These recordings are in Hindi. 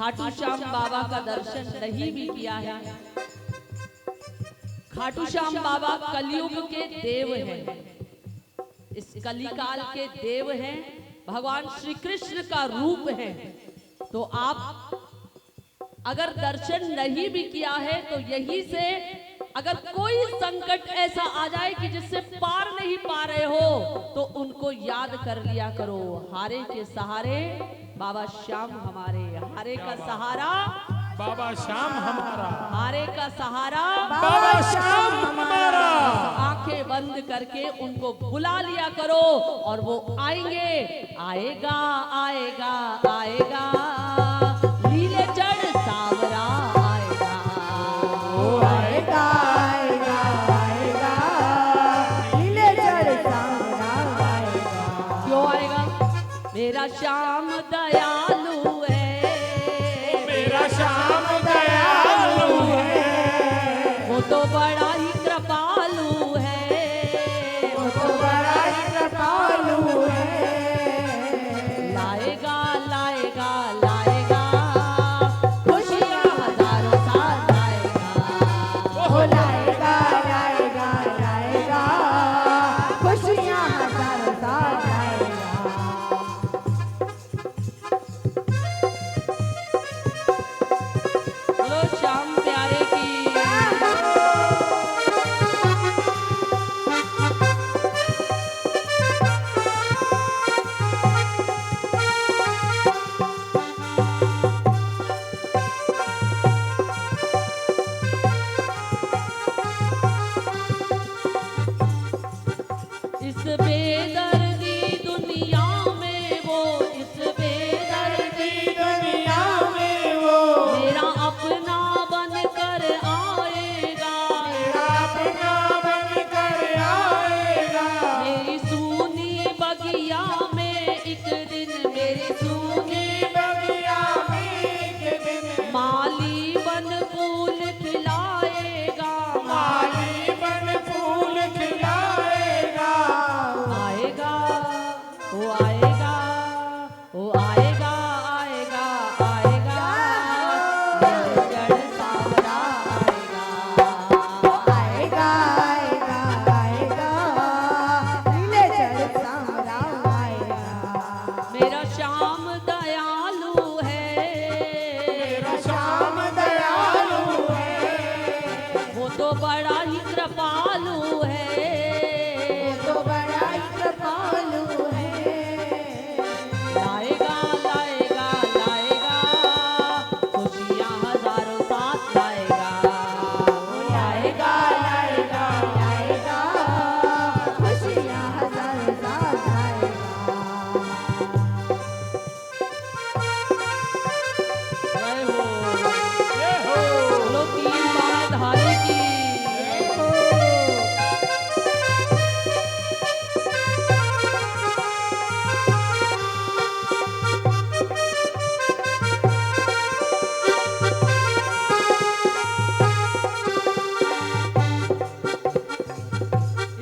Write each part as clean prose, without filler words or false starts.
खाटू श्याम बाबा का दर्शन नहीं भी किया है। खाटू श्याम बाबा कलयुग के देव हैं, इस कलिकाल के देव हैं, भगवान श्री कृष्ण का रूप है। तो आप अगर दर्शन नहीं भी किया है तो यहीं से अगर कोई संकट ऐसा आ जाए कि जिससे पार नहीं पा रहे हो तो उनको याद कर लिया करो। हारे के सहारे बाबा श्याम हमारे, हारे का सहारा बाबा श्याम हमारा, हारे का सहारा बाबा श्याम हमारा। आंखें बंद करके उनको बुला लिया करो और वो आएंगे। आएगा आएगा आएगा लीले जड़ सावरा आएगा, वो आएगा आएगा आएगा लीले जड़ सावरा आएगा। क्यों आएगा? मेरा श्याम दयालु है, मेरा श्याम दयालु है, वो तो बड़ा ही कृपालु है, वो तो बड़ा ही कृपालु है। लाएगा लाएगा लाएगा खुशियाँ हजारों साल लाएगा। वो लाएगा लाएगा लाएगा खुशियाँ हजारों साल लाएगा। बोलो श्याम प्यारे की। इस बेदर्दी दुनिया में वो, इस बेदर्दी दुनिया में वो मेरा अपना बन कर आएगा, मेरा अपना बन कर आएगा। मेरी सूनी बगिया में एक दिन, मेरी सूनी बगिया में एक दिन माली बन फूल खिलाएगा, माली बन फूल खिलाएगा। आएगा वो आएगा, वो आएगा आएगा आएगा लीले जड़ सावरा आएगा। आएगा आएगा आएगा लीले जड़ सावरा आएगा। मेरा श्याम दयालु है, मेरा श्याम दयालु है, वो तो बड़ा ही कृपालु है, तो बड़ा ही कृपालु है। लाएगा लाएगा लाएगा खुशियाँ हजारों साथ लाएगा। लाएगा लाएगा लाएगा खुशियाँ हजारों साल लाएगा। जय हो, ये हो बोलो तीन बार धारी की।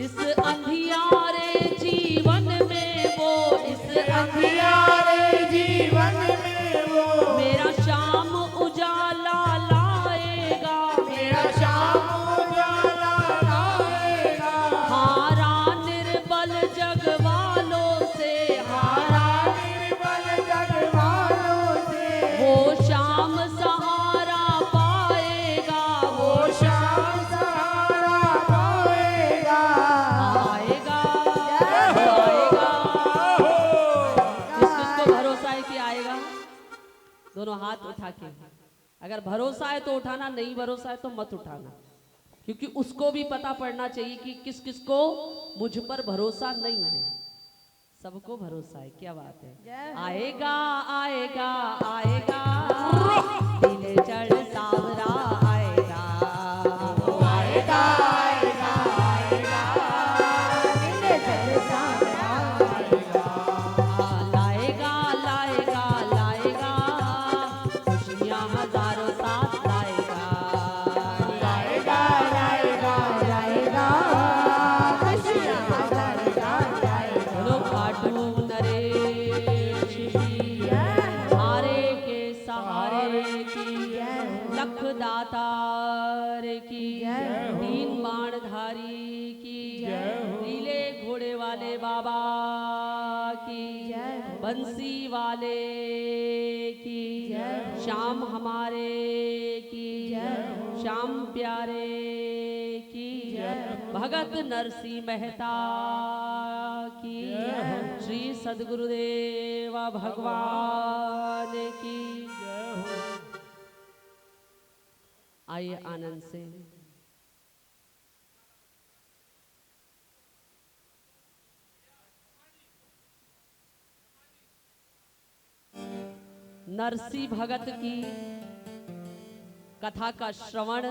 इस अंधियारे जीवन में वो, इस अंधियारे जीवन में वो मेरा श्याम उजाला लाएगा, मेरा श्याम उजाला लाएगा। हारा निर्बल जग वालों से, हारा निर्बल जग वालों से वो श्याम सहारा पाएगा, वो वो श्याम सहारा पाएगा। आएगा हो किसको भरोसा है कि आएगा? दोनों हाथ उठा के, अगर भरोसा है तो उठाना, नहीं भरोसा है तो मत उठाना, क्योंकि उसको भी पता पड़ना चाहिए कि किस किस को मुझ पर भरोसा नहीं है। सबको भरोसा है, क्या बात है। आएगा आएगा आएगा लीले जड़ सावरा आएगा, आएगा आएगा आएगा लीले जड़ सावरा आएगा। लाएगा लाएगा लाएगा खुशियाँ हजारों साथ लाएगा। लाएगा लाएगा लाएगा खुशियाँ हजारों साल लाएगा। बोलो खाटू नरेश की, हारे के बंसी वाले की, श्याम हमारे की, श्याम प्यारे की, भगत नरसिंह मेहता की, श्री सद्गुरुदेव भगवान की। आइए आनंद से नरसिंह भगत की कथा का श्रवण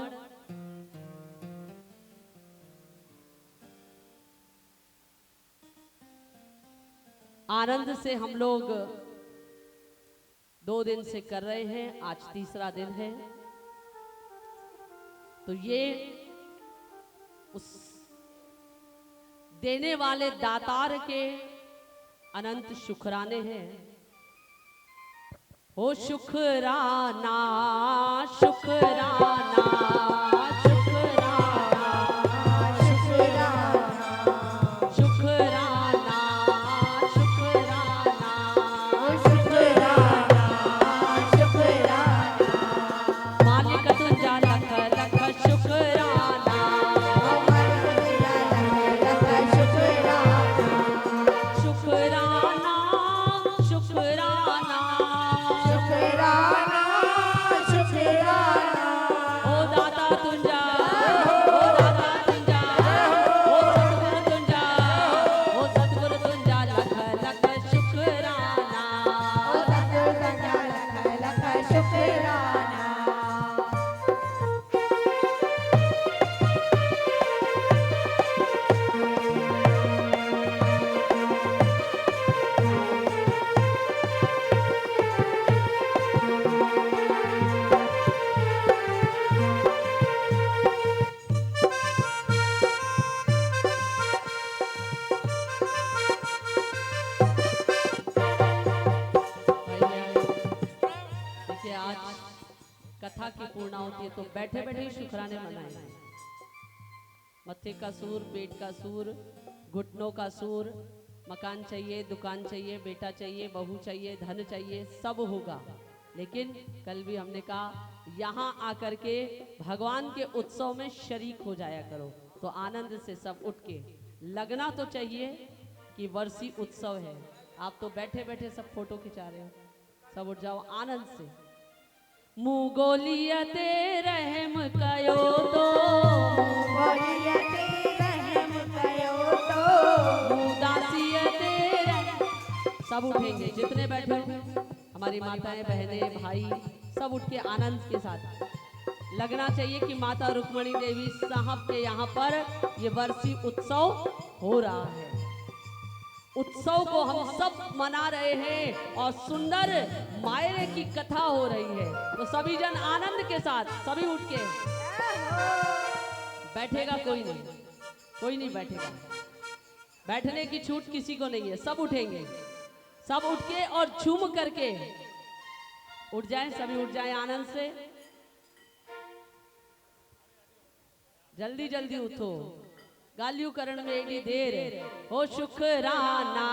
आनंद से हम लोग 2 दिन से कर रहे हैं, आज तीसरा दिन है। तो ये उस देने वाले दातार के अनंत शुक्राने हैं। हो शुक्राना शुक्राना शुक्राना शुक्राना शुक्राना शुक्राना मालिक तुझा लख लख शुक्राना शुक्राना शुक्राना ओ दाता तुझा ओ सतगुरु तुझा लख लख शुक्राना। देखिए आज कथा की पूर्णाहुति है तो बैठे बैठे ही शुक्राने मनाए। मत्थे का सूर, पेट का सूर, घुटनों का सूर, मकान चाहिए, दुकान चाहिए, बेटा चाहिए, बहू चाहिए, धन चाहिए, सब होगा। लेकिन कल भी हमने कहा यहाँ आकर के भगवान के उत्सव में शरीक हो जाया करो। तो आनंद से सब उठ के लगना तो चाहिए कि वर्षी उत्सव है। आप तो बैठे बैठे सब फोटो खिंचा रहे हो, सब उठ जाओ आनंद से। मुँह गोलियते रहम कयो तो, मुँह दासियते सब उठेंगे जितने बैठे हो, हमारी माताएं, बहनें, भाई सब उठ के आनंद के साथ लगना चाहिए कि माता रुक्मणी देवी साहब के यहाँ पर ये वर्षी उत्सव हो रहा है। उत्सव को हम सब मना रहे हैं और सुंदर मायरे की कथा हो रही है। तो सभी जन आनंद के साथ सभी उठ के बैठेगा, कोई नहीं बैठेगा। बैठने की छूट किसी को नहीं है, सब उठेंगे, सब उठ के और झूम करके उठ जाएं, सभी उठ जाएं आनंद से। जल्दी जल्दी उठो, गालियों करण में एडी देर हो शुक्राना